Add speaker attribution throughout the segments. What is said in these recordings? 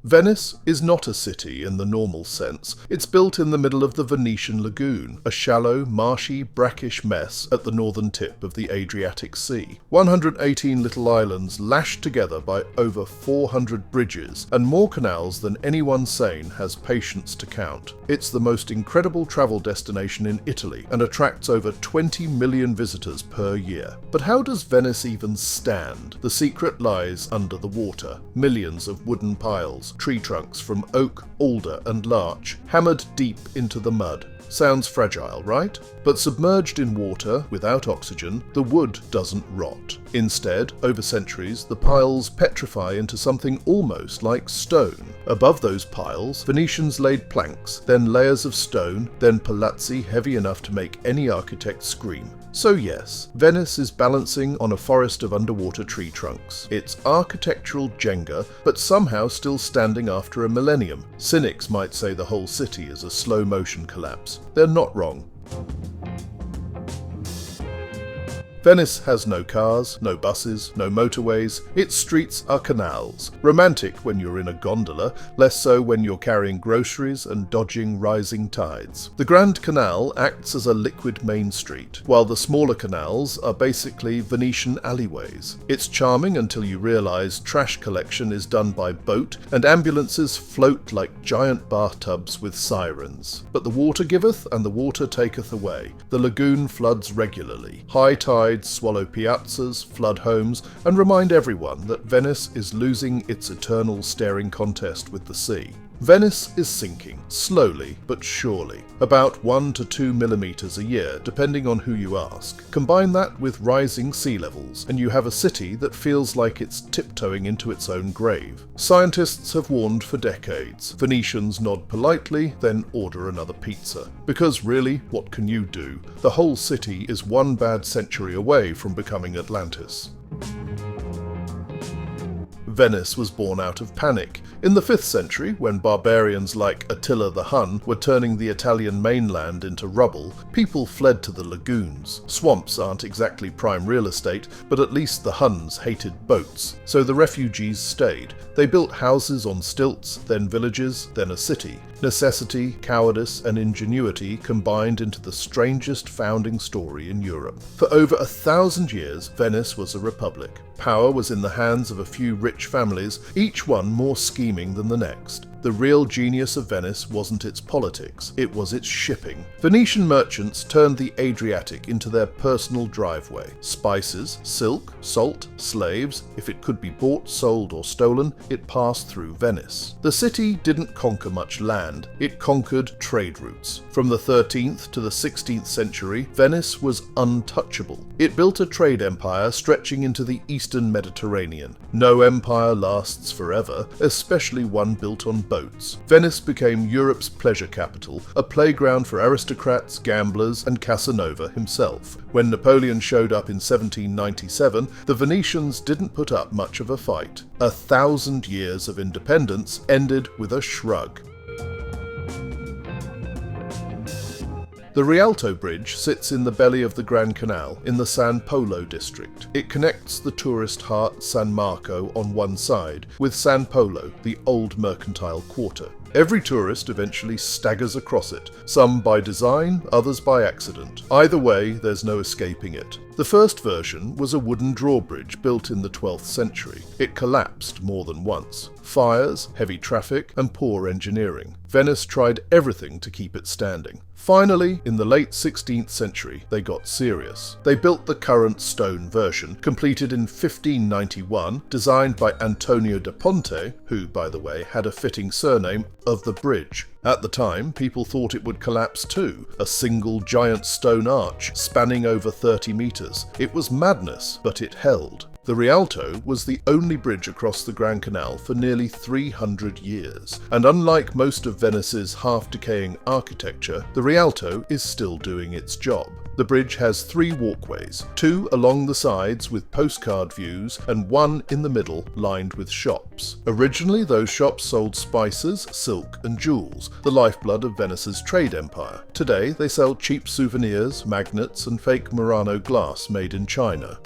Speaker 1: Venice is not a city in the normal sense. It's built in the middle of the Venetian lagoon, a shallow, marshy, brackish mess at the northern tip of the Adriatic Sea. 118 little islands lashed together by over 400 bridges, and more canals than anyone sane has patience to count. It's the most incredible travel destination in Italy and attracts over 20 million visitors per year. But how does Venice even stand? The secret lies under the water. Millions of wooden piles, tree trunks from oak, alder and larch, hammered deep into the mud. Sounds fragile, right? But submerged in water, without oxygen, the wood doesn't rot. Instead, over centuries, the piles petrify into something almost like stone. Above those piles, Venetians laid planks, then layers of stone, then palazzi heavy enough to make any architect scream. So yes, Venice is balancing on a forest of underwater tree trunks. It's architectural Jenga, but somehow still standing after a millennium. Cynics might say the whole city is a slow-motion collapse. They're not wrong. Venice has no cars, no buses, no motorways. Its streets are canals. Romantic when you're in a gondola, less so when you're carrying groceries and dodging rising tides. The Grand Canal acts as a liquid main street, while the smaller canals are basically Venetian alleyways. It's charming until you realise trash collection is done by boat and ambulances float like giant bathtubs with sirens. But the water giveth and the water taketh away. The lagoon floods regularly. High tides swallow piazzas, flood homes, and remind everyone that Venice is losing its eternal staring contest with the sea. Venice is sinking, slowly but surely, about 1 to 2 millimeters a year, depending on who you ask. Combine that with rising sea levels, and you have a city that feels like it's tiptoeing into its own grave. Scientists have warned for decades. Venetians nod politely, then order another pizza. Because really, what can you do? The whole city is one bad century away from becoming Atlantis. Venice was born out of panic. In the 5th century, when barbarians like Attila the Hun were turning the Italian mainland into rubble, people fled to the lagoons. Swamps aren't exactly prime real estate, but at least the Huns hated boats, so the refugees stayed. They built houses on stilts, then villages, then a city. Necessity, cowardice, and ingenuity combined into the strangest founding story in Europe. For over 1,000 years, Venice was a republic. Power was in the hands of a few rich families, each one more scheming than the next. The real genius of Venice wasn't its politics, it was its shipping. Venetian merchants turned the Adriatic into their personal driveway. Spices, silk, salt, slaves, if it could be bought, sold, or stolen, it passed through Venice. The city didn't conquer much land, it conquered trade routes. From the 13th to the 16th century, Venice was untouchable. It built a trade empire stretching into the eastern Mediterranean. No empire lasts forever, especially one built on boats. Venice became Europe's pleasure capital, a playground for aristocrats, gamblers, and Casanova himself. When Napoleon showed up in 1797, the Venetians didn't put up much of a fight. 1,000 years of independence ended with a shrug. The Rialto Bridge sits in the belly of the Grand Canal in the San Polo district. It connects the tourist heart San Marco on one side with San Polo, the old mercantile quarter. Every tourist eventually staggers across it, some by design, others by accident. Either way, there's no escaping it. The first version was a wooden drawbridge built in the 12th century. It collapsed more than once. Fires, heavy traffic, and poor engineering. Venice tried everything to keep it standing. Finally, in the late 16th century, they got serious. They built the current stone version, completed in 1591, designed by Antonio da Ponte, who, by the way, had a fitting surname, of the bridge. At the time, people thought it would collapse too, a single giant stone arch spanning over 30 meters. It was madness, but it held. The Rialto was the only bridge across the Grand Canal for nearly 300 years, and unlike most of Venice's half-decaying architecture, the Rialto is still doing its job. The bridge has 3 walkways, 2 along the sides with postcard views and 1 in the middle lined with shops. Originally, those shops sold spices, silk and jewels, the lifeblood of Venice's trade empire. Today, they sell cheap souvenirs, magnets and fake Murano glass made in China.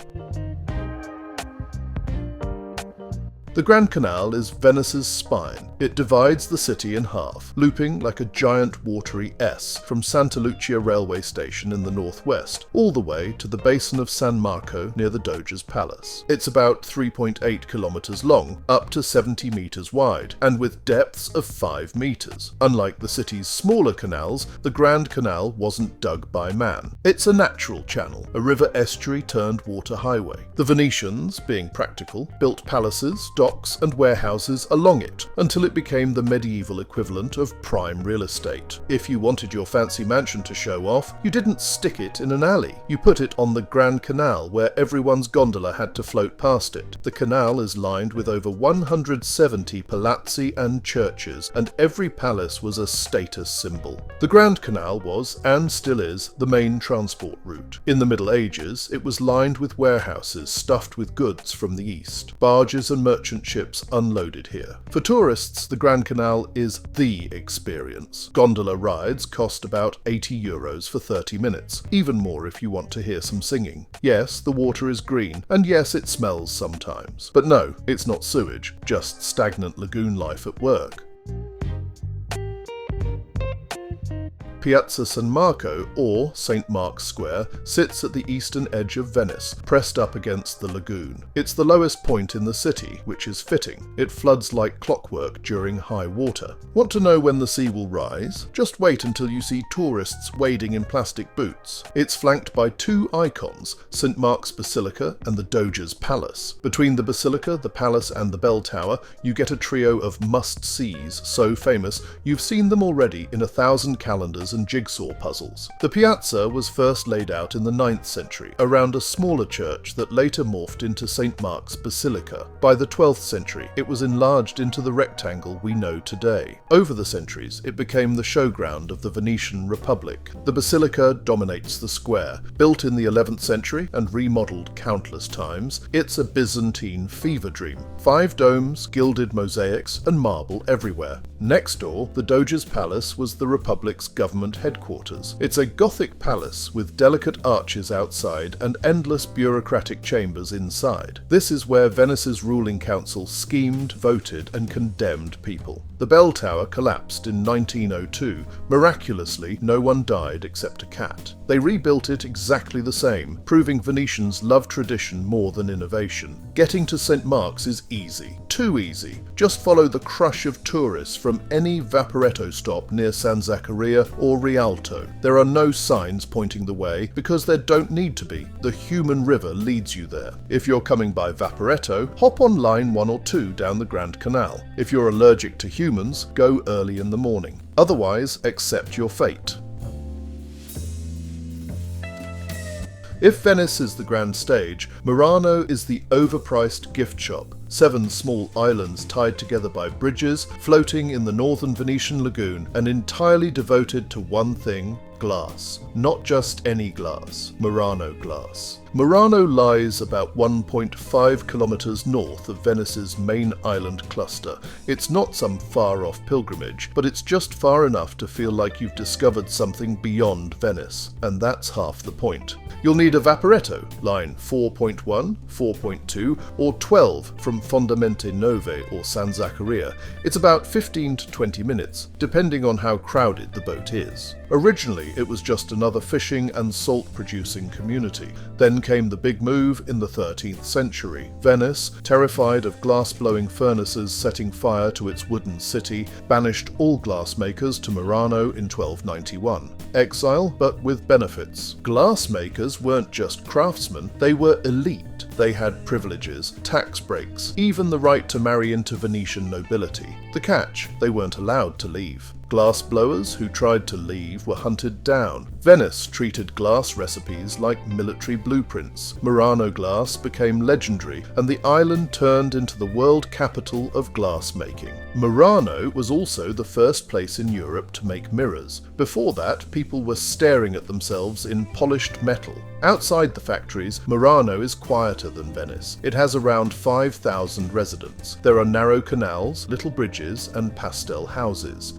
Speaker 1: The Grand Canal is Venice's spine. It divides the city in half, looping like a giant watery S from Santa Lucia railway station in the northwest, all the way to the basin of San Marco near the Doge's palace. It's about 3.8 kilometers long, up to 70 meters wide, and with depths of 5 meters. Unlike the city's smaller canals, the Grand Canal wasn't dug by man. It's a natural channel, a river estuary turned water highway. The Venetians, being practical, built palaces, docks and warehouses along it until it became the medieval equivalent of prime real estate. If you wanted your fancy mansion to show off, you didn't stick it in an alley. You put it on the Grand Canal where everyone's gondola had to float past it. The canal is lined with over 170 palazzi and churches, and every palace was a status symbol. The Grand Canal was, and still is, the main transport route. In the Middle Ages, it was lined with warehouses stuffed with goods from the east. Barges and merchant ships unloaded here. For tourists, the Grand Canal is the experience. Gondola rides cost about €80 for 30 minutes, even more if you want to hear some singing. Yes, the water is green, and yes, it smells sometimes. But no, it's not sewage, just stagnant lagoon life at work. Piazza San Marco, or St. Mark's Square, sits at the eastern edge of Venice, pressed up against the lagoon. It's the lowest point in the city, which is fitting. It floods like clockwork during high water. Want to know when the sea will rise? Just wait until you see tourists wading in plastic boots. It's flanked by 2 icons, St. Mark's Basilica and the Doge's Palace. Between the Basilica, the Palace and the Bell Tower, you get a trio of must-sees so famous you've seen them already in 1,000 calendars and jigsaw puzzles. The piazza was first laid out in the 9th century, around a smaller church that later morphed into St. Mark's Basilica. By the 12th century, it was enlarged into the rectangle we know today. Over the centuries, it became the showground of the Venetian Republic. The Basilica dominates the square. Built in the 11th century and remodeled countless times, it's a Byzantine fever dream. 5 domes, gilded mosaics, and marble everywhere. Next door, the Doge's Palace was the Republic's government headquarters. It's a Gothic palace with delicate arches outside and endless bureaucratic chambers inside. This is where Venice's ruling council schemed, voted, and condemned people. The bell tower collapsed in 1902. Miraculously, no one died except a cat. They rebuilt it exactly the same, proving Venetians love tradition more than innovation. Getting to St. Mark's is easy. Too easy. Just follow the crush of tourists from any vaporetto stop near San Zaccaria or Rialto. There are no signs pointing the way because there don't need to be. The human river leads you there. If you're coming by vaporetto, hop on line 1 or 2 down the Grand Canal. If you're allergic to humans, go early in the morning. Otherwise, accept your fate. If Venice is the grand stage, Murano is the overpriced gift shop. 7 small islands tied together by bridges, floating in the northern Venetian lagoon and entirely devoted to one thing: glass. Not just any glass, Murano glass. Murano lies about 1.5 kilometers north of Venice's main island cluster. It's not some far-off pilgrimage, but it's just far enough to feel like you've discovered something beyond Venice, and that's half the point. You'll need a vaporetto, line 4.1, 4.2, or 12 from Fondamente Nove or San Zaccaria. It's about 15 to 20 minutes, depending on how crowded the boat is. Originally, it was just another fishing and salt-producing community. Then came the big move in the 13th century. Venice, terrified of glass-blowing furnaces setting fire to its wooden city, banished all glassmakers to Murano in 1291. Exile, but with benefits. Glassmakers weren't just craftsmen, they were elite. They had privileges, tax breaks, even the right to marry into Venetian nobility. The catch, they weren't allowed to leave. Glass blowers who tried to leave were hunted down. Venice treated glass recipes like military blueprints. Murano glass became legendary, and the island turned into the world capital of glass making. Murano was also the first place in Europe to make mirrors. Before that, people were staring at themselves in polished metal. Outside the factories, Murano is quieter than Venice. It has around 5,000 residents. There are narrow canals, little bridges, and pastel houses.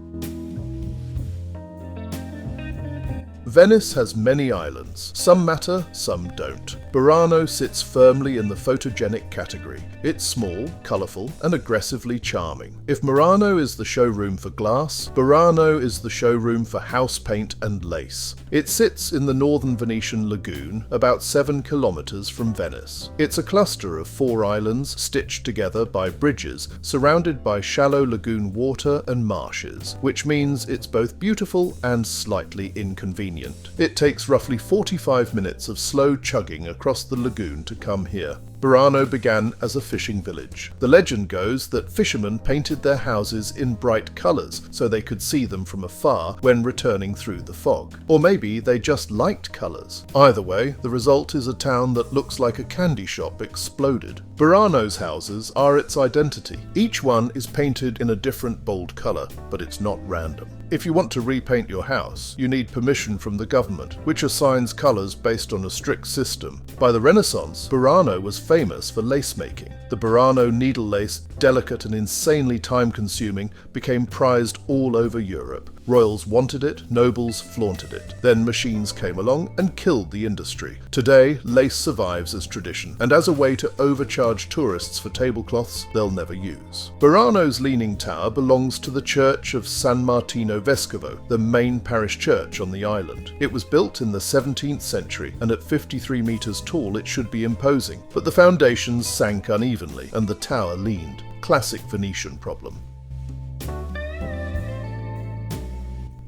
Speaker 1: Venice has many islands. Some matter, some don't. Burano sits firmly in the photogenic category. It's small, colourful, and aggressively charming. If Murano is the showroom for glass, Burano is the showroom for house paint and lace. It sits in the northern Venetian lagoon, about 7 kilometres from Venice. It's a cluster of 4 islands stitched together by bridges, surrounded by shallow lagoon water and marshes, which means it's both beautiful and slightly inconvenient. It takes roughly 45 minutes of slow chugging across the lagoon to come here. Burano began as a fishing village. The legend goes that fishermen painted their houses in bright colours so they could see them from afar when returning through the fog. Or maybe they just liked colours. Either way, the result is a town that looks like a candy shop exploded. Burano's houses are its identity. Each one is painted in a different bold colour, but it's not random. If you want to repaint your house, you need permission from the government, which assigns colours based on a strict system. By the Renaissance, Burano was famous for lace making. The Burano needle lace, delicate and insanely time-consuming, became prized all over Europe. Royals wanted it, nobles flaunted it. Then machines came along and killed the industry. Today, lace survives as tradition, and as a way to overcharge tourists for tablecloths they'll never use. Burano's leaning tower belongs to the church of San Martino Vescovo, the main parish church on the island. It was built in the 17th century, and at 53 metres tall it should be imposing, but the foundations sank unevenly, and the tower leaned. Classic Venetian problem.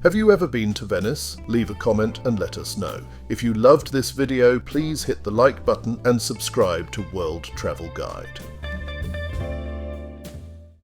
Speaker 1: Have you ever been to Venice? Leave a comment and let us know. If you loved this video, please hit the like button and subscribe to World Travel Guide.